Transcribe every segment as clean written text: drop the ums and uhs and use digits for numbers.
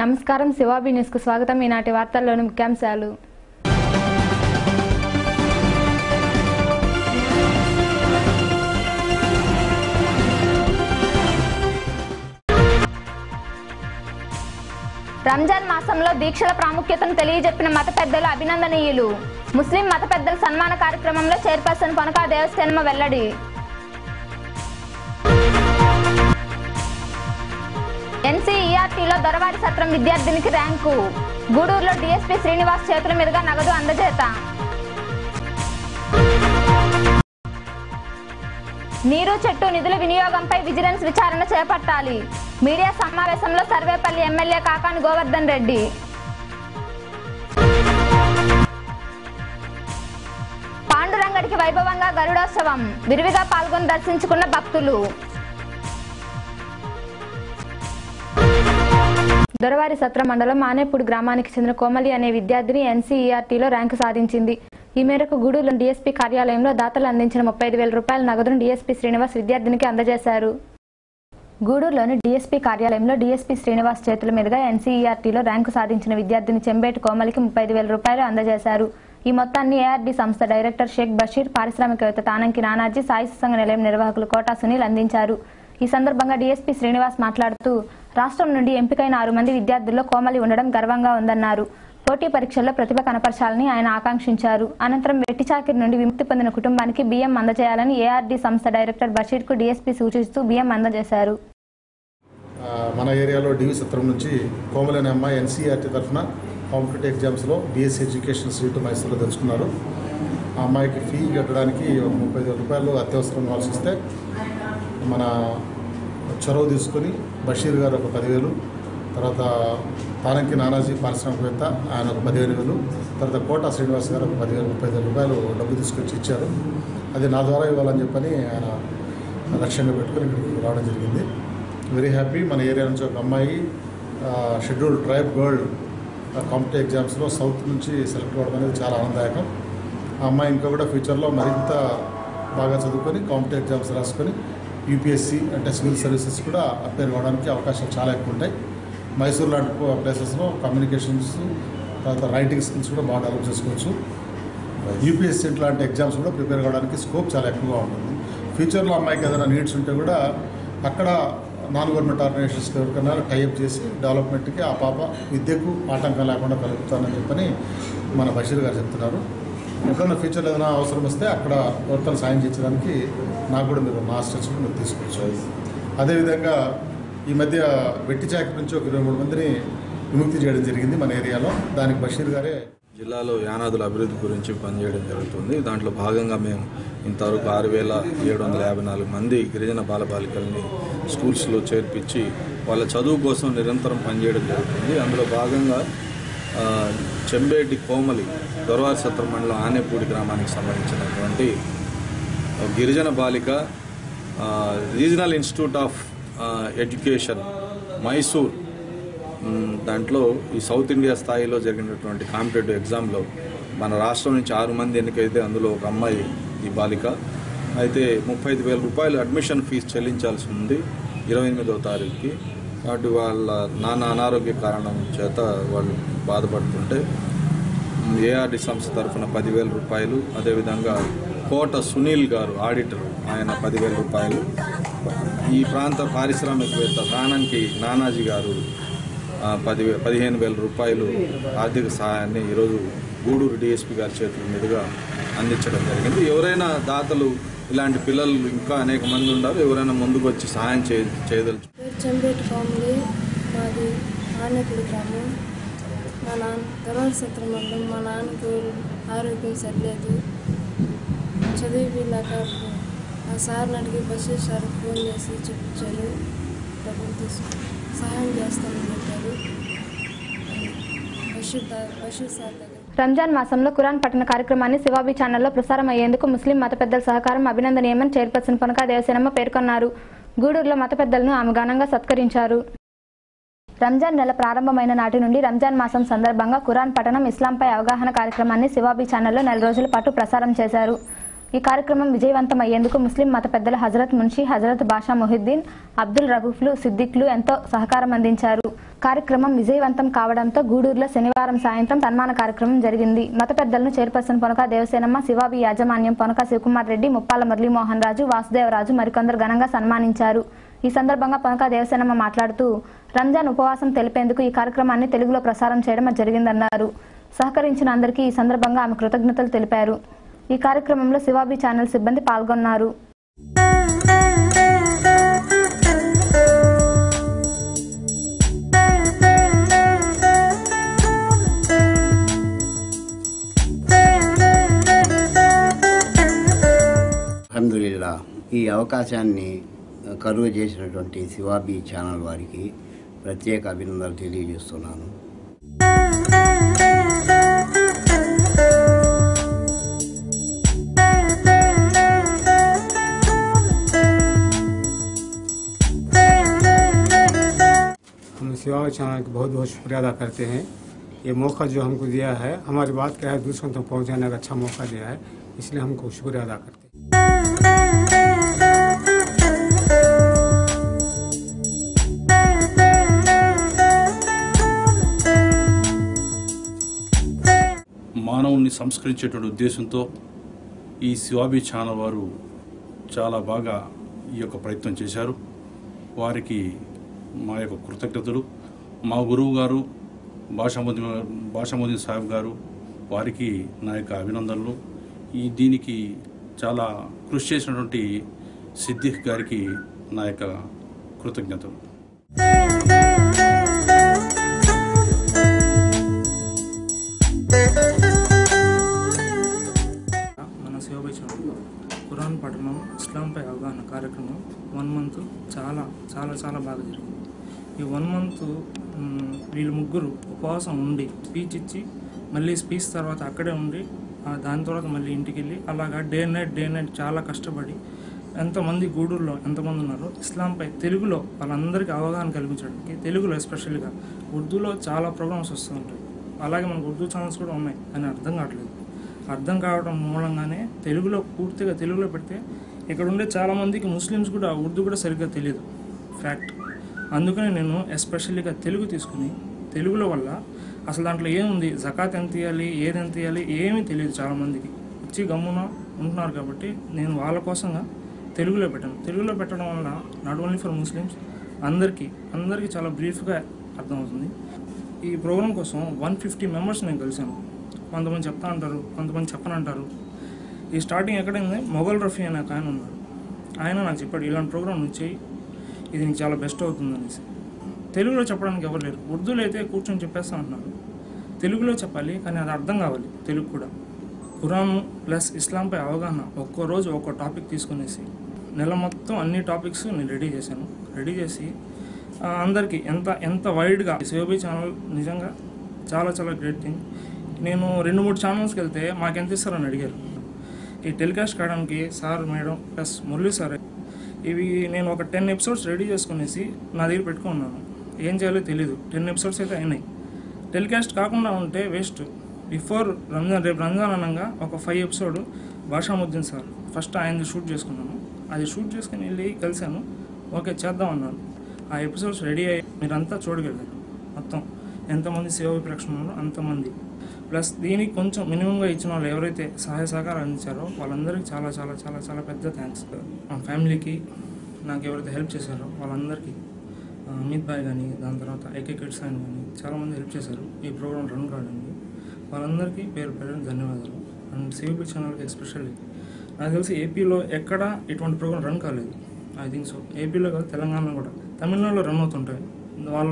నమస్కారం శివాబి న్యూస్ కు స్వాగతం. ఈనాటి వార్తల్లోని ముఖ్యాంశాలు. రంజాన్ మాసంలో దీక్షల ప్రాముఖ్యతను తెలియజెప్పిన మత పెద్దలు అభినందనీయులు. ముస్లిం మత పెద్దల సన్మాన కార్యక్రమంలో చైర్పర్సన్ పొనకా దేవసేనమ్మ వెల్లడి. ఎన్సీఈఆర్టీలో దొరవారి సత్రం విద్యార్థినికి ర్యాంకు. గూడూరులో డీఎస్పీ శ్రీనివాస్ చేతుల మీదుగా నగదు అందజేత. నీరు చెట్టు నిధుల వినియోగంపై విజిలెన్స్ విచారణ చేపట్టాలి. మీడియా సమావేశంలో సర్వేపల్లి ఎమ్మెల్యే కాకాని గోవర్ధన్ రెడ్డి. పాండురంగడికి వైభవంగా గరుడోత్సవం. విరివిగా పాల్గొని దర్శించుకున్న భక్తులు. దొరవారి సత్ర మండలం ఆనేపూడి గ్రామానికి చెందిన కోమలి అనే విద్యార్థిని ఎన్సీఈఆర్టీలో ర్యాంకు సాధించింది. ఈ మేరకు గూడూరులో డీఎస్పీ కార్యాలయంలో దాతలు అందించిన 35,000 రూపాయల నగదును డీఎస్పీ శ్రీనివాస్ విద్యార్థినికి అందజేశారు. గూడూరులోని డీఎస్పీ కార్యాలయంలో డీఎస్పీ శ్రీనివాస్ చేతుల మీదుగా ఎన్సీఈఆర్టీలో ర్యాంకు సాధించిన విద్యార్థిని చెంబేటి కోమలికి 35,000 రూపాయలు అందజేశారు. ఈ మొత్తాన్ని ఏఆర్డీ సంస్థ డైరెక్టర్ షేక్ బషీర్, పారిశ్రామికవేత్త తానంకి నానాజీ, సాయి సంఘ నిలయం నిర్వాహకులు కోటా సునీల్ అందించారు. ఈ సందర్భంగా డీఎస్పీ శ్రీనివాస్ మాట్లాడుతూ రాష్ట్రం నుండి ఎంపికైన 6 మంది విద్యార్థుల్లో కోమలి ఉండడం గర్వంగా ఉందన్నారు. పోటీ పరీక్షల్లో ప్రతిభ కనపరచాలని ఆయన ఆకాంక్షించారు. అనంతరం వెట్టి చాకిరి నుండి విముక్తి పొందిన కుటుంబానికి బియ్యం అందజేయాలని ఏఆర్డీ సంస్థ డైరెక్టర్ బషీర్కు డీఎస్పీ సూచిస్తూ బియ్యం అందజేశారు. మన ఏరియాలో డివి సత్రం నుంచి కోమలి అనే అమ్మాయి ఎన్సీఆర్టీ తరఫున కాంపిటేటివ్ ఎగ్జామ్స్లో బీఎస్సీ ఎడ్యుకేషన్ సీటు మైసూరులో తెచ్చుకున్నారు. ఆ అమ్మాయికి ఫీ కట్టడానికి 35,000 రూపాయలు అత్యవసరం కావాల్సి వస్తే మన చొరవ తీసుకొని బషీర్ గారు ఒక 10,000, తర్వాత తానంకి నానాజీ పారిశ్రామికవేత్త ఆయన ఒక 15,000, తర్వాత కోటా శ్రీనివాస్ గారు ఒక 35,000 రూపాయలు డబ్బు తీసుకొచ్చి ఇచ్చారు. అది నా ద్వారా ఇవ్వాలని చెప్పని ఆయన లక్ష్యంగా పెట్టుకొని ఇక్కడికి రావడం జరిగింది. Very happy. మన ఏరియా నుంచి ఒక అమ్మాయి షెడ్యూల్డ్ ట్రైబ్ గర్ల్ కాంపిటేటివ్ ఎగ్జామ్స్లో సౌత్ నుంచి సెలెక్ట్ అవ్వడం అనేది చాలా ఆనందదాయకం. ఆ అమ్మాయి ఇంకా కూడా ఫ్యూచర్లో మరింత బాగా చదువుకొని కాంపిటేటివ్ ఎగ్జామ్స్ రాసుకొని యూపీఎస్సీ అంటే సివిల్ సర్వీసెస్ కూడా అపేర్ అవ్వడానికి అవకాశాలు చాలా ఎక్కువ ఉంటాయి. మైసూర్ లాంటి ప్లేసెస్లో కమ్యూనికేషన్స్, తర్వాత రైటింగ్ స్కిల్స్ కూడా బాగా డెవలప్ చేసుకోవచ్చు. యూపీఎస్సీ లాంటి ఎగ్జామ్స్ కూడా ప్రిపేర్ అవ్వడానికి స్కోప్ చాలా ఎక్కువగా ఉంటుంది. ఫ్యూచర్లో అమ్మాయికి ఏదైనా నీడ్స్ ఉంటే కూడా అక్కడ నాన్ గవర్నమెంట్ ఆర్గనైజేషన్స్ ఎవరికైనా టైఅప్ చేసి డెవలప్మెంట్కి ఆ పాప విద్యకు ఆటంకం లేకుండా కలుగుతానని చెప్పని మన బషీర్ గారు చెప్తున్నారు. ఎప్పుడైనా ఫ్యూచర్లో ఏదైనా అవసరం వస్తే అక్కడ ఎవరికైనా సాయం చేయించడానికి నాకు కూడా మీరు నా స్టెప్స్ మీరు తీసుకోవచ్చు. అదేవిధంగా ఈ మధ్య వెట్టి చాకిరి నుంచి ఒక 23 మందిని విముక్తి చేయడం జరిగింది మన ఏరియాలో. దానికి బషీర్ గారే జిల్లాలో యానాదుల అభివృద్ధి గురించి పనిచేయడం జరుగుతుంది. దాంట్లో భాగంగా మేము ఇంతవరకు 6,754 మంది గిరిజన బాలబాలికల్ని స్కూల్స్లో చేర్పించి వాళ్ళ చదువు కోసం నిరంతరం పనిచేయడం జరుగుతుంది. అందులో భాగంగా చెంబేటి కోమలి దొరవారి సత్రం మండలం ఆనేపూడి గ్రామానికి సంబంధించినటువంటి గిరిజన బాలిక regional institute of education Mysore దాంట్లో ఈ సౌత్ ఇండియా స్థాయిలో జరిగినటువంటి కాంపిటేటివ్ ఎగ్జామ్లో మన రాష్ట్రం నుంచి 6 మంది ఎన్నికైతే అందులో ఒక అమ్మాయి ఈ బాలిక అయితే 35,000 రూపాయలు అడ్మిషన్ ఫీజు చెల్లించాల్సి ఉంది 28వ తారీఖుకి. కాబట్టి వాళ్ళ నాన్న అనారోగ్య కారణం చేత వాళ్ళు బాధపడుతుంటే ఏఆర్డీ సంస్థ తరఫున 10,000 రూపాయలు, అదేవిధంగా కోట సునీల్ గారు ఆడిటర్ ఆయన 10,000 రూపాయలు, ఈ ప్రాంత పారిశ్రామికవేత్త తానంకి నానాజీ గారు 15,000 రూపాయలు ఆర్థిక సహాయాన్ని ఈరోజు గూడూరు డీఎస్పీ గారి చేతుల మీదుగా అందించడం జరిగింది. ఎవరైనా దాతలు ఇలాంటి పిల్లలు ఇంకా అనేక మంది ఉన్నారు, ఎవరైనా ముందుకు వచ్చి సహాయం చేయదలుచు. చెంబేటి కోమలి, మాది ఆనేపూడి గ్రామం. మా నాన్న దొరవారి సత్రం మండలం. మా నాన్నకు ఆరోగ్యం సరిలేదు, చదివిలాక ఆ సార్ని అడిగి బషీర్ సార్ ఫోన్ చేసి చెప్పించారు, డబ్బులు తీసుకుని సహాయం చేస్తామని చెప్పారు. బషీర్ సార్ దగ్గర రంజాన్ మాసంలో ఖురాన్ పఠన కార్యక్రమాన్ని శివాబి ఛానల్లో ప్రసారం అయ్యేందుకు ముస్లిం మత పెద్దల సహకారం అభినందనీయమని చైర్పర్సన్ పొనకా దేవసేనమ్మ పేర్కొన్నారు. గూడూరులో మత పెద్దలను ఆమె ఘనంగా సత్కరించారు. రంజాన్ నెల ప్రారంభమైన నాటి నుండి రంజాన్ మాసం సందర్భంగా ఖురాన్ పఠనం, ఇస్లాంపై అవగాహన కార్యక్రమాన్ని శివాబి ఛానల్లో 4 రోజుల పాటు ప్రసారం చేశారు. ఈ కార్యక్రమం విజయవంతం అయ్యేందుకు ముస్లిం మత పెద్దల హజరత్ మున్షి, హజరత్ బాషా మొహిద్దీన్, అబ్దుల్ రగూఫ్లు, సిద్దిక్లు ఎంతో సహకారం అందించారు. కార్యక్రమం విజయవంతం కావడంతో గూడూరులో శనివారం సాయంత్రం సన్మాన కార్యక్రమం జరిగింది. మత పెద్దలను చైర్పర్సన్ పొనక దేవసేనమ్మ, శివాబి యాజమాన్యం పొనక శివకుమార్ రెడ్డి, ముప్పాల మురళీమోహన్ రాజు, వాసుదేవరాజు మరికొందరు ఘనంగా సన్మానించారు. ఈ సందర్భంగా పొనక దేవసేనమ్మ మాట్లాడుతూ రంజాన్ ఉపవాసం తెలిపేందుకు ఈ కార్యక్రమాన్ని తెలుగులో ప్రసారం చేయడం జరిగిందన్నారు. సహకరించిన అందరికీ ఈ సందర్భంగా ఆమె కృతజ్ఞతలు తెలిపారు. ఈ కార్యక్రమంలో శివాబి ఛానల్ సిబ్బంది పాల్గొన్నారు. అల్హమ్దులిల్లా ఈ అవకాశాన్ని కలుగ చేసినటువంటి శివాబి ఛానల్ వారికి ప్రత్యేక అభినందనలు తెలియజేస్తున్నాను. हम शिवाबी चैनल को बहुत बहुत शुक्रिया अदा करते हैं। ये मौका जो हमको दिया है, हमारी बात क्या है दूसरों तक पहुंचाने का अच्छा मौका दिया है, इसलिए हमको शुक्रिया अदा करते हैं। మానవుని సంస్కరించేటువంటి ఉద్దేశంతో ఈ శివాబి ఛానల్ వారు చాలా బాగా ఈ యొక్క ప్రయత్నం చేశారు. వారికి మా యొక్క కృతజ్ఞతలు. మా గురువు గారు బాషాముద్దీన్ సాహెబ్ గారు వారికి నా యొక్క అభినందనలు. దీనికి చాలా కృషి చేసినటువంటి సిద్దిక్ గారికి నా యొక్క కృతజ్ఞతలు. మన శివాబి ఛానల్లో ఖురాన్ పఠనం, ఇస్లాంపై అవగాహన కార్యక్రమం 1 మంత్ చాలా చాలా చాలా బాగా జరిగింది. ఈ 1 మంత్ వీళ్ళు ముగ్గురు ఉపవాసం ఉండి స్పీచ్ ఇచ్చి మళ్ళీ స్పీచ్ తర్వాత అక్కడే ఉండి దాని తర్వాత మళ్ళీ ఇంటికి వెళ్ళి అలాగా డే నైట్ చాలా కష్టపడి ఎంతమంది గూడూరులో ఎంతమంది ఉన్నారో ఇస్లాంపై తెలుగులో వాళ్ళందరికీ అవగాహన కల్పించడానికి, తెలుగులో ఎస్పెషల్గా ఉర్దూలో చాలా ప్రోగ్రామ్స్ వస్తూ ఉంటాయి. అలాగే మనకు ఉర్దూ ఛానల్స్ కూడా ఉన్నాయి అని అర్థం కావట్లేదు. అర్థం కావడం మూలంగానే తెలుగులో పూర్తిగా తెలుగులో పెడితే ఇక్కడ ఉండే చాలామందికి ముస్లిమ్స్ కూడా ఉర్దూ కూడా సరిగ్గా తెలియదు ఫ్యాక్ట్. అందుకని నేను ఎస్పెషల్గా తెలుగు తీసుకుని తెలుగులో వల్ల అసలు దాంట్లో ఏముంది, జకాత్ ఎంత ఇవ్వాలి, ఏది ఎంత ఇవ్వాలి ఏమీ తెలియదు చాలామందికి. వచ్చి గమ్మున ఉంటున్నారు కాబట్టి నేను వాళ్ళ కోసంగా తెలుగులో పెట్టాను. తెలుగులో పెట్టడం వల్ల నాట్ ఓన్లీ ఫర్ ముస్లిమ్స్ అందరికీ చాలా బ్రీఫ్గా అర్థమవుతుంది. ఈ ప్రోగ్రాం కోసం 150 మెంబర్స్ నేను కలిశాను. కొంతమంది చెప్తా అంటారు, కొంతమంది చెప్పనంటారు. ఈ స్టార్టింగ్ ఎక్కడైంది, మొఘల్ రఫీ అనే ఒక ఆయన ఉన్నారు. ఆయన నాకు చెప్పాడు ఇలాంటి ప్రోగ్రామ్ నుంచి ఇది నీకు చాలా బెస్ట్ అవుతుంది అనేసి. తెలుగులో చెప్పడానికి ఎవరు లేరు. ఉర్దూలో అయితే కూర్చొని చెప్పేస్తా అంటున్నారు. తెలుగులో చెప్పాలి, కానీ అది అర్థం కావాలి తెలుగు కూడా. ఖురాన్ ప్లస్ ఇస్లాంపై అవగాహన ఒక్కో రోజు ఒక్కో టాపిక్ తీసుకునేసి నెల మొత్తం అన్ని టాపిక్స్ నేను రెడీ చేశాను. రెడీ చేసి అందరికీ ఎంత వైడ్గా శివాబి ఛానల్ నిజంగా చాలా చాలా గ్రేట్ థింగ్. నేను 2-3 ఛానల్స్కి వెళ్తే మాకెంత ఇస్తారని అడిగారు. ఈ టెలికాస్ట్ కావడానికి sir, madam plus Murali sir ఇవి నేను ఒక 10 ఎపిసోడ్స్ రెడీ చేసుకునేసి నా దగ్గర పెట్టుకున్నాను. ఏం చేయాలో తెలీదు. 10 ఎపిసోడ్స్ అయితే అయినాయి. టెలికాస్ట్ కాకుండా ఉంటే వేస్ట్. బిఫోర్ రంజాన్, రేపు రంజాన్ అనగా ఒక 5 ఎపిసోడ్ బాషాముద్దీన్ సార్ ఫస్ట్ ఆయనది షూట్ చేసుకున్నాను. అది షూట్ చేసుకుని వెళ్ళి కలిశాను. ఓకే చేద్దాం అన్నాను. ఆ ఎపిసోడ్స్ రెడీ అయ్యి మీరంతా చూడగలిగారు. మొత్తం ఎంతమంది శివాబి ప్రేక్షకులు ఉన్నారో అంతమంది. ప్లస్ దీనికి కొంచెం మినిమంగా ఇచ్చిన వాళ్ళు ఎవరైతే సహాయ సహకారం అందించారో వాళ్ళందరికీ చాలా చాలా చాలా చాలా పెద్ద థ్యాంక్స్. మా ఫ్యామిలీకి నాకు ఎవరైతే హెల్ప్ చేశారో వాళ్ళందరికీ, అమిత్ భాయ్ కానీ, దాని తర్వాత ఏకే కిడ్స్ ఆయన కానీ చాలామంది హెల్ప్ చేశారు ఈ ప్రోగ్రామ్ రన్ కావడానికి. వాళ్ళందరికీ పేరు ధన్యవాదాలు. అండ్ శివాబి ఛానల్కి ఎస్పెషల్లీ నాకు తెలిసి ఏపీలో ఎక్కడ ఇటువంటి ప్రోగ్రామ్ రన్ కాలేదు. I think so. ఏపీలో కాదు, తెలంగాణలో కూడా, తమిళనాడులో రన్ అవుతుంటాయి. వాళ్ళ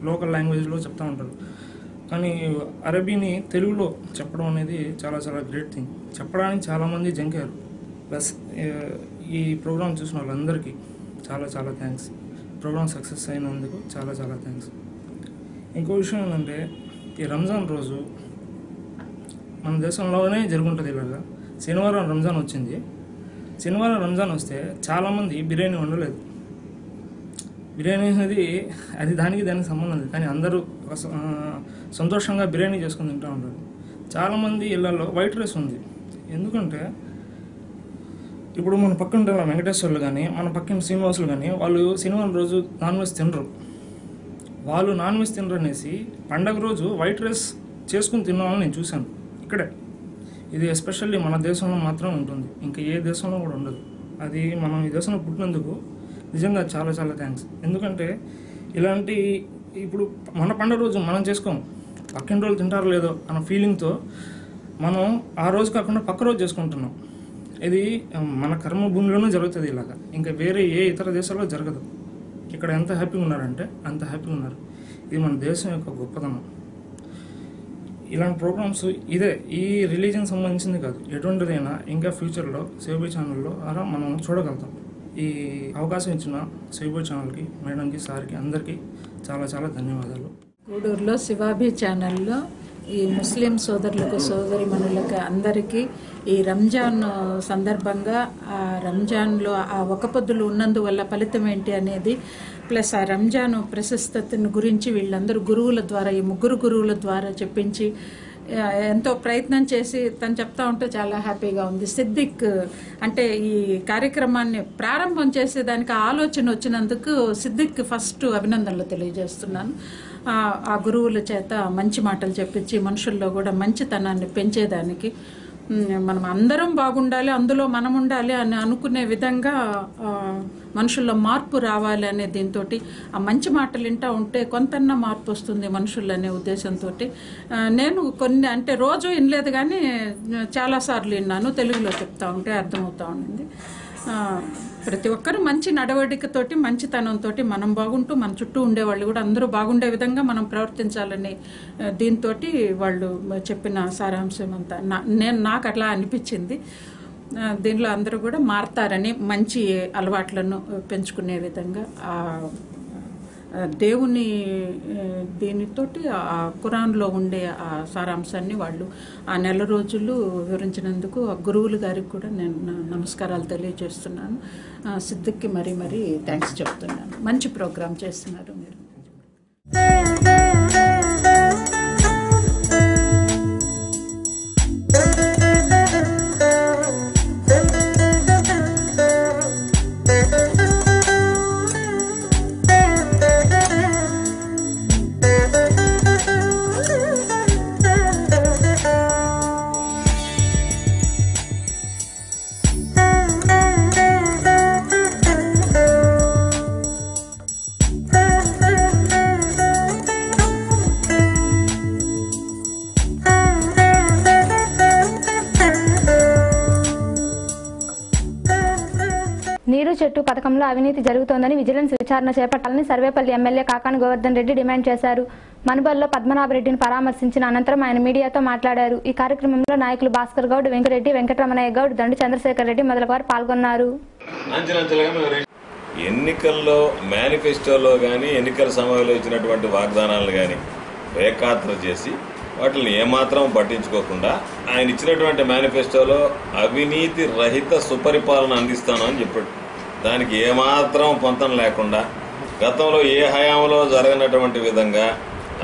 లోకల్ లాంగ్వేజ్లో చెప్తూ ఉంటారు. కానీ అరబీని తెలుగులో చెప్పడం అనేది చాలా చాలా గ్రేట్ థింగ్. చెప్పడానికి చాలామంది జంకారు. ప్లస్ ఈ ప్రోగ్రామ్ చూసిన వాళ్ళందరికీ చాలా చాలా థ్యాంక్స్. ప్రోగ్రామ్ సక్సెస్ అయినందుకు చాలా చాలా థ్యాంక్స్. ఇంకో విషయం ఏంటంటే ఈ రంజాన్ రోజు మన దేశంలోనే జరుగుంటుంది. ఇలాగా శనివారం రంజాన్ వచ్చింది. శనివారం రంజాన్ వస్తే చాలామంది బిర్యానీ వండలేదు. బిర్యానీ అనేది అది దానికి సంబంధం లేదు. కానీ అందరూ సంతోషంగా బిర్యానీ చేసుకుని తింటూ ఉంటారు. చాలామంది ఇళ్లలో వైట్ రైస్ ఉంది. ఎందుకంటే ఇప్పుడు మన పక్కన ఉంటున్న వెంకటేశ్వర్లు కానీ మన పక్కన శ్రీనివాసులు కానీ వాళ్ళు శనివారం రోజు నాన్ వెజ్ తినరు. వాళ్ళు నాన్ వెజ్ తినరు అనేసి పండగ రోజు వైట్ రైస్ చేసుకుని తిన్నామని నేను చూశాను ఇక్కడే. ఇది ఎస్పెషల్లీ మన దేశంలో మాత్రం ఉంటుంది, ఇంకా ఏ దేశంలో కూడా ఉండదు. అది మనం ఈ దేశంలో పుట్టినందుకు నిజంగా చాలా చాలా థ్యాంక్స్. ఎందుకంటే ఇలాంటి ఇప్పుడు మన పండుగ రోజు మనం చేసుకోము, పక్కన రోజులు తింటారో లేదో అన్న ఫీలింగ్తో మనం ఆ రోజు కాకుండా పక్క రోజు చేసుకుంటున్నాం. ఇది మన కర్మభూమిలోనూ జరుగుతుంది ఇలాగా, ఇంకా వేరే ఏ ఇతర దేశాల్లో జరగదు. ఇక్కడ ఎంత హ్యాపీగా ఉన్నారంటే అంత హ్యాపీగా ఉన్నారు. ఇది మన దేశం యొక్క గొప్పతనం. ఇలాంటి ప్రోగ్రామ్స్ ఇదే ఈ రిలీజియన్ సంబంధించింది కాదు, ఎటువంటిదైనా ఇంకా ఫ్యూచర్లో సేవబీ ఛానల్లో అలా మనం చూడగలుగుతాం. ఈ అవకాశం ఇచ్చిన సేవబీ ఛానల్కి, మేడంకి, సార్కి అందరికీ చాలా చాలా ధన్యవాదాలు. గూడూరులో శివాబీ ఛానల్లో ఈ ముస్లిం సోదరులకు సోదరిమణులకు అందరికీ ఈ రంజాన్ సందర్భంగా ఆ రంజాన్లో ఆ ఒక్క పొద్దులు ఉన్నందువల్ల ఫలితం ఏంటి అనేది, ప్లస్ ఆ రంజాన్ ప్రశస్తతను గురించి వీళ్ళందరూ గురువుల ద్వారా, ఈ 3 గురువుల ద్వారా చెప్పించి ఎంతో ప్రయత్నం చేసి తను చెప్తా ఉంటే చాలా హ్యాపీగా ఉంది. సిద్దిక్ అంటే ఈ కార్యక్రమాన్ని ప్రారంభం చేసేదానికి ఆలోచన వచ్చినందుకు సిద్దిక్ ఫస్ట్ అభినందనలు తెలియజేస్తున్నాను. ఆ గురువుల చేత మంచి మాటలు చెప్పించి మనుషుల్లో కూడా మంచితనాన్ని పెంచేదానికి, మనం అందరం బాగుండాలి, అందులో మనం ఉండాలి అని అనుకునే విధంగా మనుషుల్లో మార్పు రావాలి అనే దీంతో ఆ మంచి మాటలు వింటూ ఉంటే కొంతన్నా మార్పు వస్తుంది మనుషులు అనే ఉద్దేశంతో నేను కొన్ని అంటే రోజు వినలేదు కానీ చాలాసార్లు విన్నాను. తెలుగులో చెప్తా ఉంటే అర్థమవుతూ ఉండింది. ప్రతి ఒక్కరూ మంచి నడవడికతోటి, మంచితనంతో మనం బాగుంటూ మన చుట్టూ ఉండేవాళ్ళు కూడా అందరూ బాగుండే విధంగా మనం ప్రవర్తించాలని దీంతో వాళ్ళు చెప్పిన సారాంశం అంతా నాకు అట్లా అనిపించింది. దీనిలో అందరూ కూడా మారతారని, మంచి అలవాట్లను పెంచుకునే విధంగా దేవుని దీనితోటి ఆ ఖురాన్లో ఉండే ఆ సారాంశాన్ని వాళ్ళు ఆ నెల రోజులు వివరించినందుకు ఆ గురువులు గారికి కూడా నేను నమస్కారాలు తెలియజేస్తున్నాను. సిద్దిక్కి మరీ మరీ థ్యాంక్స్ చెప్తున్నాను. మంచి ప్రోగ్రాం చేస్తున్నారు మీరు. నీరు చెట్టు పథకంలో అవినీతి జరుగుతోందని విజిలెన్స్ విచారణ చేపట్టాలని సర్వేపల్లి ఎమ్మెల్యే కాకాని గోవర్ధన్ రెడ్డి డిమాండ్ చేశారు. మనుబల్లో పద్మనాభరెడ్డిని పరామర్శించిన అనంతరం ఆయన మీడియాతో మాట్లాడారు. ఈ కార్యక్రమంలో నాయకులు భాస్కర్ గౌడ్, వెంకటరెడ్డి, వెంకటరమణయ్య గౌడ్, దండు చంద్రశేఖర్ రెడ్డి మొదలగువారు పాల్గొన్నారు. ఎన్నికల్లో మేనిఫెస్టోలో కానీ ఎన్నికల సమయంలో ఇచ్చినటువంటి వాగ్దానాలను కానీ రేఖాత్ర చేసి వాటిని ఏమాత్రం పట్టించుకోకుండా ఆయన ఇచ్చినటువంటి మేనిఫెస్టోలో అవినీతి రహిత సుపరిపాలన అందిస్తానని చెప్పాడు. దానికి ఏమాత్రం పొంతం లేకుండా గతంలో ఏ హయాంలో జరగనటువంటి విధంగా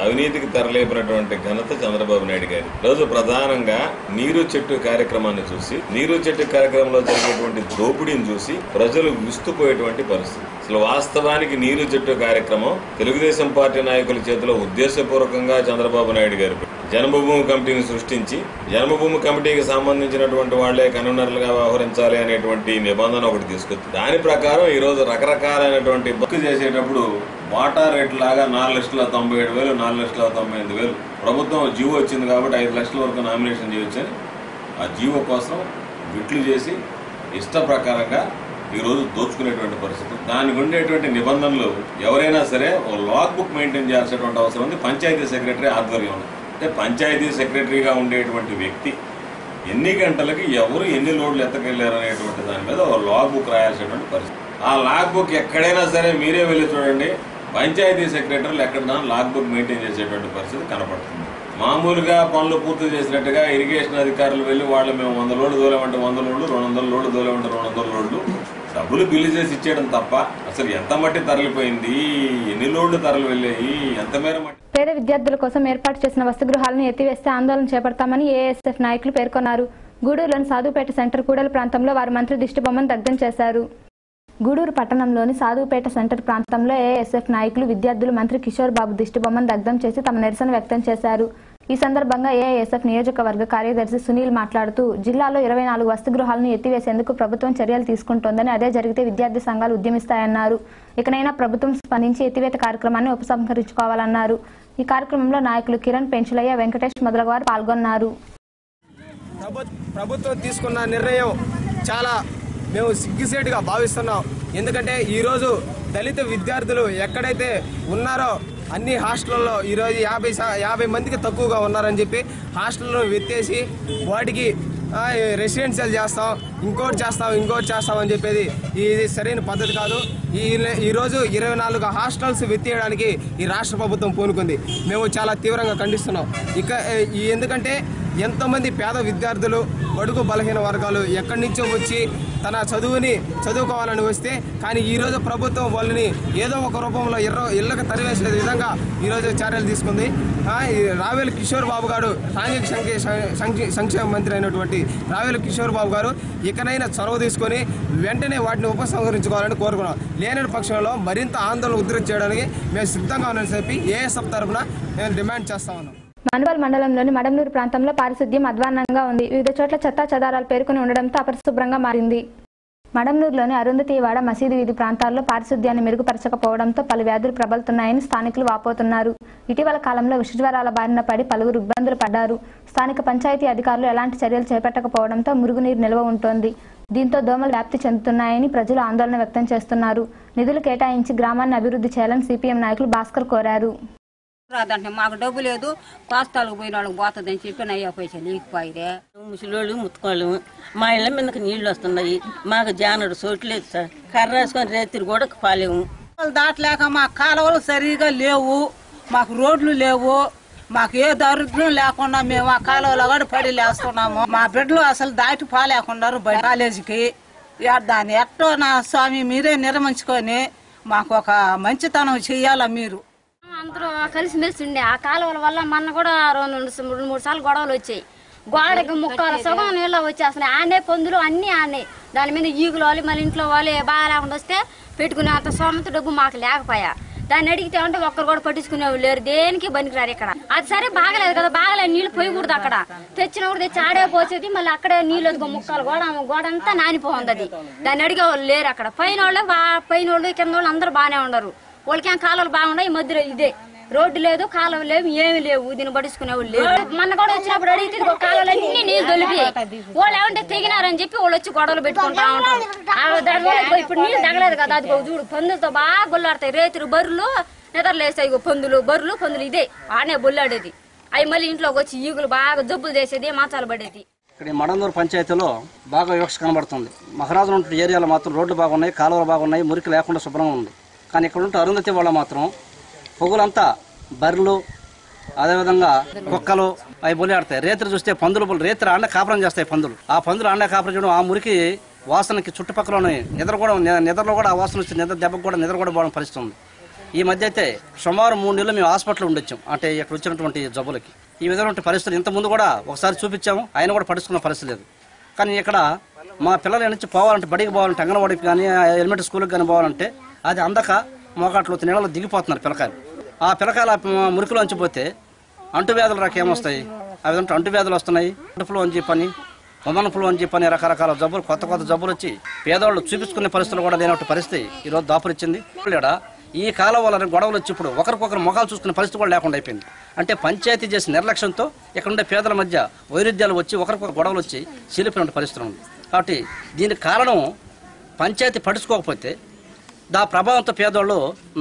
అవినీతికి తెరలేపినటువంటి ఘనత చంద్రబాబు నాయుడు గారి. రోజు ప్రధానంగా నీరు చెట్టు కార్యక్రమాన్ని చూసి, నీరు చెట్టు కార్యక్రమంలో జరిగేటువంటి దోపిడీని చూసి ప్రజలు విస్తుపోయేటువంటి పరిస్థితి. అసలు వాస్తవానికి నీరు చెట్టు కార్యక్రమం తెలుగుదేశం పార్టీ నాయకుల చేతిలో ఉద్దేశపూర్వకంగా చంద్రబాబు నాయుడు గారు జన్మభూమి కమిటీని సృష్టించి, జన్మభూమి కమిటీకి సంబంధించినటువంటి వాళ్లే కన్వీనర్లుగా వ్యవహరించాలి అనేటువంటి నిబంధన ఒకటి తీసుకొచ్చి దాని ప్రకారం ఈ రోజు రకరకాలైనటువంటి బుక్ చేసేటప్పుడు వాటా రేట్ లాగా 4,97,000, 4,98,000 ప్రభుత్వం జీవో వచ్చింది కాబట్టి 5 లక్షల వరకు నామినేషన్ చేయొచ్చని ఆ జీవో కోసం బిట్లు చేసి ఇష్ట ప్రకారంగా ఈరోజు దోచుకునేటువంటి పరిస్థితి. దానికి ఉండేటువంటి నిబంధనలు ఎవరైనా సరే ఓ లాగ్ బుక్ మెయింటైన్ చేయాల్సినటువంటి అవసరం ఉంది పంచాయతీ సెక్రటరీ ఆధ్వర్యంలో. అంటే పంచాయతీ సెక్రటరీగా ఉండేటువంటి వ్యక్తి ఎన్ని గంటలకి ఎవరు ఎన్ని లోడ్లు ఎత్తకెళ్లారు అనేటువంటి దాని మీద ఓ లాగ్ బుక్ రాయాల్సినటువంటి పరిస్థితి. ఆ లాగ్ బుక్ ఎక్కడైనా సరే మీరే వెళ్ళి చూడండి, పంచాయతీ సెక్రటరీలు ఎక్కడైనా లాగ్ బుక్ మెయింటైన్ చేసేటువంటి పరిస్థితి కనపడుతుంది. మామూలుగా పనులు పూర్తి చేసినట్టుగా ఇరిగేషన్ అధికారులు వెళ్ళి వాళ్ళు మేము 100 లోడ్లు దోలేమంటే 100 లోడ్లు, 200 లోడ్లు దోలేమంటే 200 లోడ్లు డబ్బులు బిల్లు చేసి ఇచ్చేయడం తప్ప అసలు ఎంత మట్టి తరలిపోయింది, ఎన్ని లోడ్లు తరలి వెళ్ళాయి, ఎంత మేర మట్టి. పేద విద్యార్థుల కోసం ఏర్పాటు చేసిన వసతి గృహాలను ఎత్తివేస్తే ఆందోళన చేపడతామని ఏఎస్ఎఫ్ నాయకులు పేర్కొన్నారు. గూడూరులోని సాధుపేట సెంటర్ కూడలి ప్రాంతంలో వారు మంత్రి దిష్టిబొమ్మను దగ్ధం చేశారు. గూడూరు పట్టణంలోని సాధుపేట సెంటర్ ప్రాంతంలో ఏఎస్ఎఫ్ నాయకులు విద్యార్థులు మంత్రి కిషోర్ బాబు దిష్టిబొమ్మను దగ్ధం చేసి తమ నిరసన వ్యక్తం చేశారు. ఈ సందర్భంగా ఏఎస్ఎఫ్ నియోజకవర్గ కార్యదర్శి సునీల్ మాట్లాడుతూ జిల్లాలో 24 వసతి గృహాలను ఎత్తివేసేందుకు ప్రభుత్వం చర్యలు తీసుకుంటోందని, అదే జరిగితే విద్యార్థి సంఘాలు ఉద్యమిస్తాయన్నారు. ఇకనైనా ప్రభుత్వం స్పందించి ఎత్తివేత కార్యక్రమాన్ని ఉపసంహరించుకోవాలన్నారు. ఈ కార్యక్రమంలో నాయకులు కిరణ్, పెంచులయ్య, వెంకటేష్ మొదలగు వారు పాల్గొన్నారు. ప్రభుత్వం తీసుకున్న నిర్ణయం చాలా మేము సిగ్గుసేటుగా భావిస్తున్నాం. ఎందుకంటే ఈరోజు దళిత విద్యార్థులు ఎక్కడైతే ఉన్నారో అన్ని హాస్టల్లో ఈరోజు 50 మందికి తక్కువగా ఉన్నారని చెప్పి హాస్టల్లో వెత్తేసి వాటికి రెసిడెన్షియల్ చేస్తాం, ఇంకోటి చేస్తాం అని చెప్పేది ఇది సరైన పద్ధతి కాదు. ఈరోజు 24 హాస్టల్స్ వెత్తేయడానికి ఈ రాష్ట్ర ప్రభుత్వం పూనుకుంది. మేము చాలా తీవ్రంగా ఖండిస్తున్నాం. ఎందుకంటే ఎంతోమంది పేద విద్యార్థులు, బడుగు బలహీన వర్గాలు ఎక్కడి నుంచో వచ్చి తన చదువుకోవాలని వస్తే, కానీ ఈరోజు ప్రభుత్వం వాళ్ళని ఏదో ఒక రూపంలో ఇళ్లకు తరివేసే విధంగా ఈరోజు చర్యలు తీసుకుంది. రావేల కిషోర్ బాబు గారు, సాంఘిక సంక్షేమ మంత్రి అయినటువంటి రావేల కిషోర్ బాబు గారు ఇకనైనా చొరవ తీసుకొని వెంటనే వాటిని ఉపసంహరించుకోవాలని కోరుకున్నాం. లేని పక్షంలో మరింత ఆందోళన ఉధృతి చేయడానికి మేము సిద్ధంగా ఉన్నామని చెప్పి ఏఎస్ఎఫ్ తరఫున మేము డిమాండ్ చేస్తా ఉన్నాం. మనుబల్ మండలంలోని మడమనూరు ప్రాంతంలో పారిశుద్ధ్యం అధ్వాన్నంగా ఉంది. వివిధ చోట్ల చెత్తా చెదారాలు పేరుకుని ఉండడంతో అపరిశుభ్రంగా మారింది. మడమనూరులోని అరుంధతివాడ, మసీదు వీధి ప్రాంతాల్లో పారిశుద్ధ్యాన్ని మెరుగుపరచకపోవడంతో పలు వ్యాధులు ప్రబలుతున్నాయని స్థానికులు వాపోతున్నారు. ఇటీవల కాలంలో విషజ్వరాల బారిన పడి పలువురు ఇబ్బందులు పడ్డారు. స్థానిక పంచాయతీ అధికారులు ఎలాంటి చర్యలు చేపట్టకపోవడంతో మురుగునీరు నిల్వ ఉంటోంది. దీంతో దోమలు వ్యాప్తి చెందుతున్నాయని ప్రజలు ఆందోళన వ్యక్తం చేస్తున్నారు. నిధులు కేటాయించి గ్రామాన్ని అభివృద్ధి చేయాలని సిపిఎం నాయకులు భాస్కర్ కోరారు. రాదంటే మాకు డబ్బు లేదు, కోస్తాలకు పోయిన వాళ్ళకి పోతుందని చెప్పి నయ్యా పైసలు లేకపోయిరే. ముసలోళ్ళు ముత్తుకోళ్ళు మా ఇళ్ళ మీదకి నీళ్లు వస్తున్నాయి. మాకు జానడు చోట్లేదు సార్. కర్ర వేసుకొని రేతిరి కూడా పాలేము. దాటలేక మా కాలువలు సరిగా లేవు, మాకు రోడ్లు లేవు, మాకు ఏ దరిద్రం లేకుండా మేము ఆ కాలువలో కూడా పడి లేస్తున్నాము. మా బిడ్డలు అసలు దాటి పాలేకున్నారు కాలేజీకి. దాన్ని ఎట్టో నా స్వామి మీరే నిర్మించుకొని మాకు ఒక మంచితనం చెయ్యాలా మీరు. అందరూ కలిసిమెలిసి ఉండే ఆ కాలువల వల్ల మొన్న కూడా 2-3 సార్లు గొడవలు వచ్చాయి. గోడకి ముక్కలు సగం నీళ్ళ వచ్చేస్తున్నాయి. ఆనే పందులు అన్నీ ఆనే. దాని మీద ఈగులు వాళ్ళు మళ్ళీ ఇంట్లో వాళ్ళు బాగా లేకుండా వస్తే పెట్టుకునే అంత సొంత డబ్బు మాకు లేకపోయా. దాన్ని అడిగితే అంటే ఒక్కరు కూడా పట్టించుకునేవాళ్ళు లేరు. దేనికి పనికిరారు ఇక్కడ. అది సరే బాగలేదు కదా, బాగలేదు నీళ్లు పోయకూడదు. అక్కడ తెచ్చినప్పుడు తెచ్చి ఆడే పోసేది, మళ్ళీ అక్కడే నీళ్ళు ముక్కలు గోడ అంతా నానిపోతుంది. అది దాన్ని అడిగే వాళ్ళు లేరు అక్కడ. పైన వాళ్ళు కింద వాళ్ళు అందరూ బాగానే ఉండరు. వాళ్ళకేం కాలువలు బాగున్నాయి. ఈ మధ్యలో ఇదే రోడ్డు లేదు, కాలువ లేవు, ఏమి లేవు. దీన్ని పట్టించుకునే వాళ్ళు లేరు. మొన్న కూడా వచ్చినప్పుడు అడిగితే కాలువలన్నీ నీళ్ళు తొలిపి వాళ్ళు ఏమంటే తెగినారని చెప్పి వాళ్ళు వచ్చి గొడవలు పెట్టుకుంటా ఉంటారు. దానివల్ల ఇప్పుడు నీళ్ళు తగలేదు కదా. అది చూడు పందులతో బాగా గొల్లాడతాయి. రేతులు బర్రెలు నిద్రలేస్తాయి. పందులు ఇదే ఆనే బొల్లాడేది. అవి మళ్ళీ ఇంట్లోకి వచ్చి ఈగులు బాగా జబ్బులు చేసేది, మాచాలు పడేది. ఇక్కడ మడమనూరు పంచాయతీలో బాగా వివక్ష కనబడుతుంది. మహారాజులు ఉంటున్న ఏరియాలో మాత్రం రోడ్లు బాగున్నాయి, కాలువలు బాగున్నాయి, మురికి లేకుండా శుభ్రంగా ఉంది. కానీ ఇక్కడ ఉంటే అరుంధతి వాళ్ళ మాత్రం పొగులంతా బర్రెలు, అదేవిధంగా కుక్కలు అవి బొలియాడతాయి. రేత్రి చూస్తే రేత్రి ఆండ కాపురం చేస్తాయి పందులు. ఆ పందులు ఆండ కాపురం చేయడం, ఆ మురికి వాసనకి చుట్టుపక్కల నిద్రలో కూడా ఆ వాసన వచ్చి దెబ్బకు కూడా నిద్ర కూడా పోవడం పరిస్థితి ఉంది. ఈ మధ్య అయితే సుమారు 3 నెలలు మేము హాస్పిటల్ ఉండొచ్చాం. అంటే ఇక్కడ వచ్చినటువంటి జబ్బులకి ఈ విధమైన పరిస్థితులు ఇంతకుముందు కూడా ఒకసారి చూపించాము, ఆయన కూడా పడుచుకున్న పరిస్థితి లేదు. కానీ ఇక్కడ మా పిల్లల నుంచి పోవాలంటే, బడికి పోవాలంటే, అంగన్వాడికి కానీ ఎలిమెంటరీ స్కూల్కి కానీ పోవాలంటే అది అందక మోకాట్లు నీళ్ళలో దిగిపోతున్నారు పిల్లకాయలు. ఆ పిల్లకాయల మురికిలోంచి పోతే అంటువ్యాధులు ఏమొస్తాయి? ఆ విధంగా అంటువ్యాధులు వస్తున్నాయి. ఫ్లూ అని చెప్పని, ఉమన్ ఫ్లూ అని చెప్పని రకరకాల జబ్బులు, కొత్త జబ్బులు వచ్చి పేదవాళ్ళు చూపించుకునే పరిస్థితులు కూడా లేనటువంటి పరిస్థితి ఈరోజు దాపురిచ్చింది. ఈ కాలం వల్ల గొడవలు వచ్చి ఇప్పుడు ఒకరికొకరు ముఖాలు చూసుకునే పరిస్థితి కూడా లేకుండా అయిపోయింది. అంటే పంచాయతీ చేసిన నిర్లక్ష్యంతో ఇక్కడ ఉండే పేదల మధ్య వైరుధ్యాలు వచ్చి ఒకరికొకరు గొడవలు వచ్చి చీలిపోయిన పరిస్థితి ఉంది. కాబట్టి దీనికి కారణం పంచాయతీ పడుచుకోకపోతే దా ప్రభావంతో పేదవాళ్ళు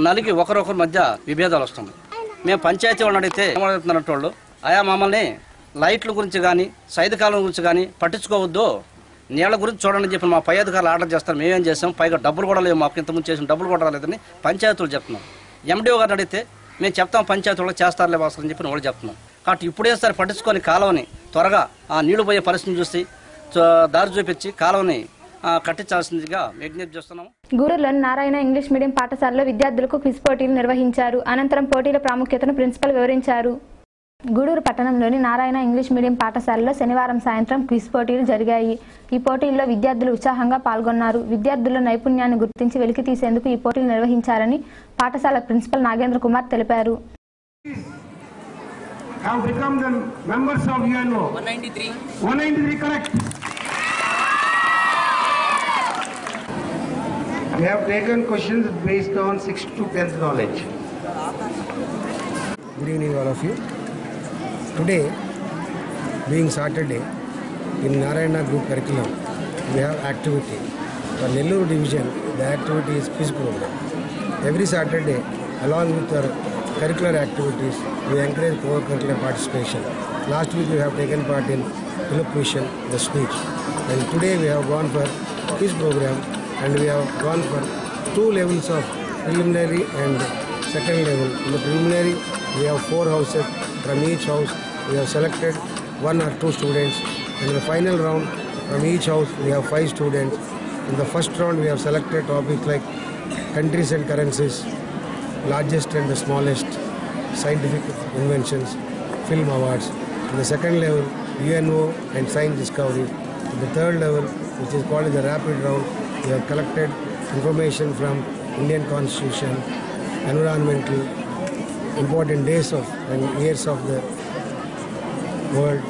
నలిగి ఒకరొకరి మధ్య విభేదాలు వస్తుంది. మేము పంచాయతీ వాళ్ళని అడిగితే ఏమడుగుతున్నట్టు ఆయా మమ్మల్ని లైట్ల గురించి కానీ సైదుకాలం గురించి కానీ పట్టించుకోవద్దు, నీళ్ల గురించి చూడండి చెప్పి మా పై అధికారులు ఆర్డర్ చేస్తారు. మేమేం చేసాం, పైగా డబ్బులు కూడా లేవు, మాకు ఇంతకుముందు చేసిన డబ్బులు కూడా రాలేదని పంచాయతీలు చెప్తున్నాం. ఎండిఓ గారిని అడిగితే మేము చెప్తాం పంచాయతీ వాళ్ళకి చేస్తారులే వాసని చెప్పి వాళ్ళు చెప్తున్నాం. కాబట్టి ఇప్పుడే సరే పట్టించుకొని కాలువని త్వరగా ఆ నీళ్లు పోయే పరిస్థితిని చూసి దారి చూపించి కాలువని కట్టించాల్సిందిగా విజ్ఞప్తి చేస్తున్నాము. గూడూరులోని నారాయణ ఇంగ్లీష్ మీడియం పాఠశాలలో విద్యార్థులకు క్విజ్ పోటీలు నిర్వహించారు. అనంతరం పోటీల ప్రాముఖ్యతను ప్రిన్సిపల్ వివరించారు. గూడూరు పట్టణంలోని నారాయణ ఇంగ్లీష్ మీడియం పాఠశాలలో శనివారం సాయంత్రం క్విజ్ పోటీలు జరిగాయి. ఈ పోటీల్లో విద్యార్థులు ఉత్సాహంగా పాల్గొన్నారు. విద్యార్థుల నైపుణ్యాన్ని గుర్తించి వెలికి తీసేందుకు ఈ పోటీలు నిర్వహించారని పాఠశాల ప్రిన్సిపల్ నాగేంద్ర కుమార్ తెలిపారు. We have taken questions based on 6th to 10th knowledge. Good evening all of you. Today, being Saturday, in Narayana Group curriculum, we have activity. For Nellore division, the activity is quiz program. Every Saturday, along with our curricular activities, we encourage co-curricular participation. Last week we have taken part in elocution, the speech. And today we have gone for quiz program, and we have gone for 2 levels of preliminary and second level. In the preliminary, we have 4 houses. From each house, we have selected 1 or 2 students. And in the final round, from each house, we have 5 students. In the first round, we have selected topics like countries and currencies, largest and the smallest, scientific inventions, film awards. In the second level, UNO and science discovery. In the third level, which is called the rapid round, we have collected information from Indian Constitution, environmental, important days of and years of the world,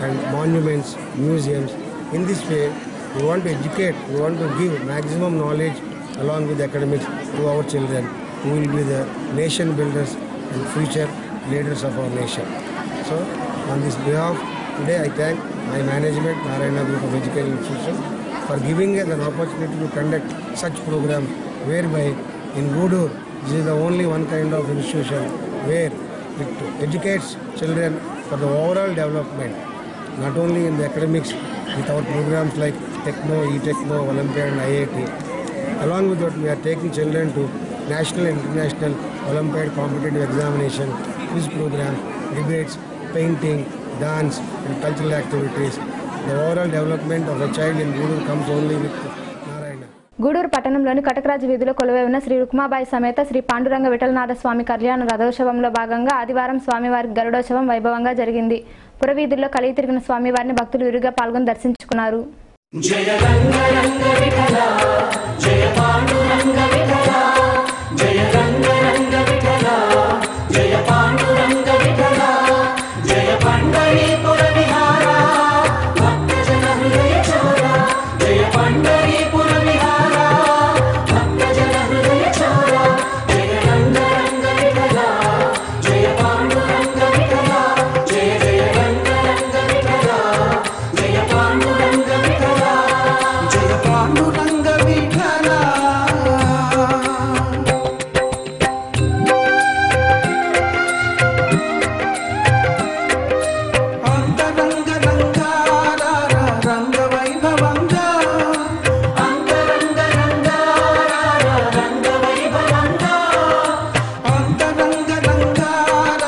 and monuments, museums. In this way, we want to educate, we want to give maximum knowledge along with academics to our children, who will be the nation builders and future leaders of our nation. So, on this behalf, today I thank my management, Narayana Group of Educational Institution, for giving us an opportunity to conduct such program, whereby in Gudur, this is the only one kind of institution where it educates children for the overall development, not only in the academics, with our programs like Techno, E-Techno, Olympiad and IIT. Along with that, we are taking children to national and international Olympiad competitive examination, quiz program, debates, painting, dance and cultural activities. The overall development of a child in Gudur comes only with Narayana. Gudur పట్టణంలోని కటకరాజు వీధిలో కొలువై ఉన్న శ్రీ రుక్మాబాయి సమేత శ్రీ పాండురంగ విఠలనాథ స్వామి కళ్యాణ రథోత్సవంలో భాగంగా ఆదివారం స్వామివారి గరుడోత్సవం వైభవంగా జరిగింది. పురవీధుల్లో కలిగి తిరిగిన స్వామివారిని భక్తులు విరిగా పాల్గొని దర్శించుకున్నారు. జయ రంగ రంగ విఠల జయ పాండురంగ విఠల జయ రంగ రంగ విఠల జయ పాండురంగ విఠల జయ పండరీపుర విహార భక్తజన హృదయ చోర జయ పండరీపుర విహార భక్తజన హృదయ చోర జయ రంగ రంగ విఠల జయ పాండురంగ విఠల జయ జయ రంగ రంగ విఠల జయ పాండురంగ విఠల జయ పాండురంగ విఠల. అంతరంగ రంగార రంగ వైభవంగా అంతరంగ రంగార రంగ వైభవంగా అంతరంగ రంగార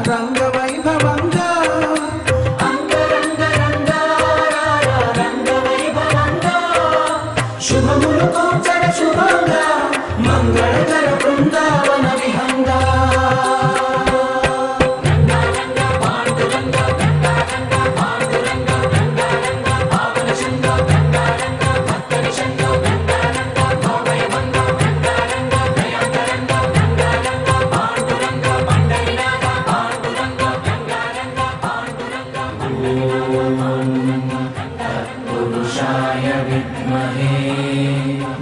రంగ వైభవంగా అంతరంగ రంగార రంగ వైభవంగా శుభములు కూర్చడ శుభంగా మంగళకర బృందావన విహంగా పురుషాయ విద్మహే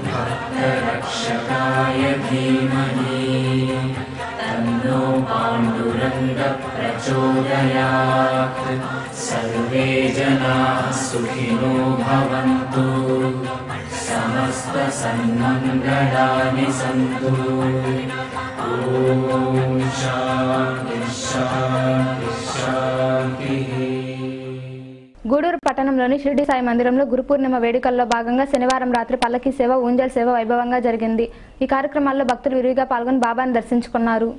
భక్తరక్షకాయ ధీమహి తన్నో పాండురంగ ప్రచోదయాత్. సర్వే జనాః సుఖినో భవంతు సమస్త సన్మంగళాని సంతు. ఓం శాంతి శాంతి శాంతి. గూడూరు పట్టణంలోని షిరిడి సాయి మందిరంలో గురు పూర్ణిమ వేడుకల్లో భాగంగా శనివారం రాత్రి పల్లకీ సేవ, ఊంజల్ సేవ వైభవంగా జరిగింది. ఈ కార్యక్రమాల్లో భక్తులు విరివిగా పాల్గొని బాబాను దర్శించుకున్నారు.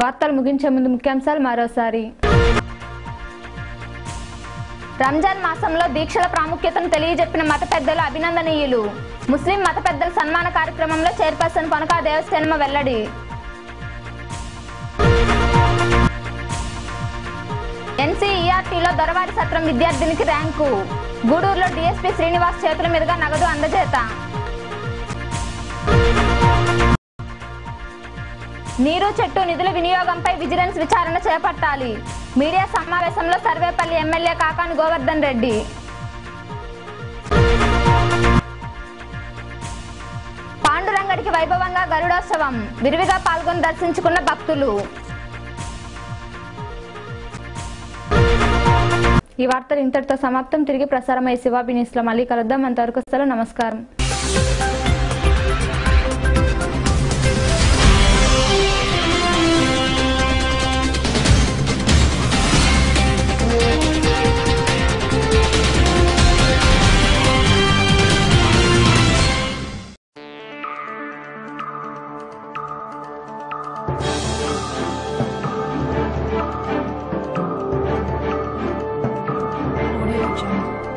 వార్తలు ముగించే ముందు ముఖ్యాంశాలు మరోసారి. రంజాన్ మాసంలో దీక్షల ప్రాముఖ్యతను తెలియజెప్పిన మత పెద్దలు అభినందనీయులు. ముస్లిం మత పెద్దల సన్మాన కార్యక్రమంలో చైర్పర్సన్ కొనకా దేవస్థానమ వెల్లడి. ఎన్సీఈఆర్టీలో దొరవారి సత్రం విద్యార్థినికి ర్యాంకు. గూడూరులో డీఎస్పీ శ్రీనివాస్ చేతుల మీదుగా నగదు అందజేత. నీరు చెట్టు నిధుల వినియోగంపై విజిలెన్స్ విచారణ చేపట్టాలి. మీడియా సమావేశంలో సర్వేపల్లి ఎమ్మెల్యే కాకాని గోవర్ధన్ రెడ్డి. పాండురంగడికి వైభవంగా గరుడోత్సవం. విరివిగా పాల్గొని దర్శించుకున్న భక్తులు. ఈ వార్తలు ఇంతటితో సమాప్తం. తిరిగి ప్రసారమయ్యే శివాబీ న్యూస్లో మళ్ళీ కలుద్దాం. అంతవరకు సెలవు. నమస్కారం. Audio Jungle.